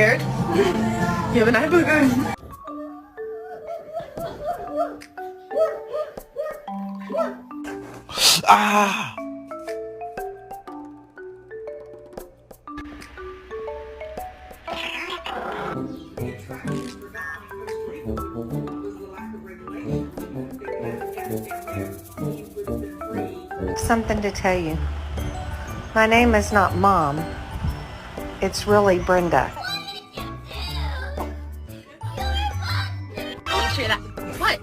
scared? You have an eye booger. Ah! Something to tell you. My name is not Mom. It's really Brenda. I'll show you that. What?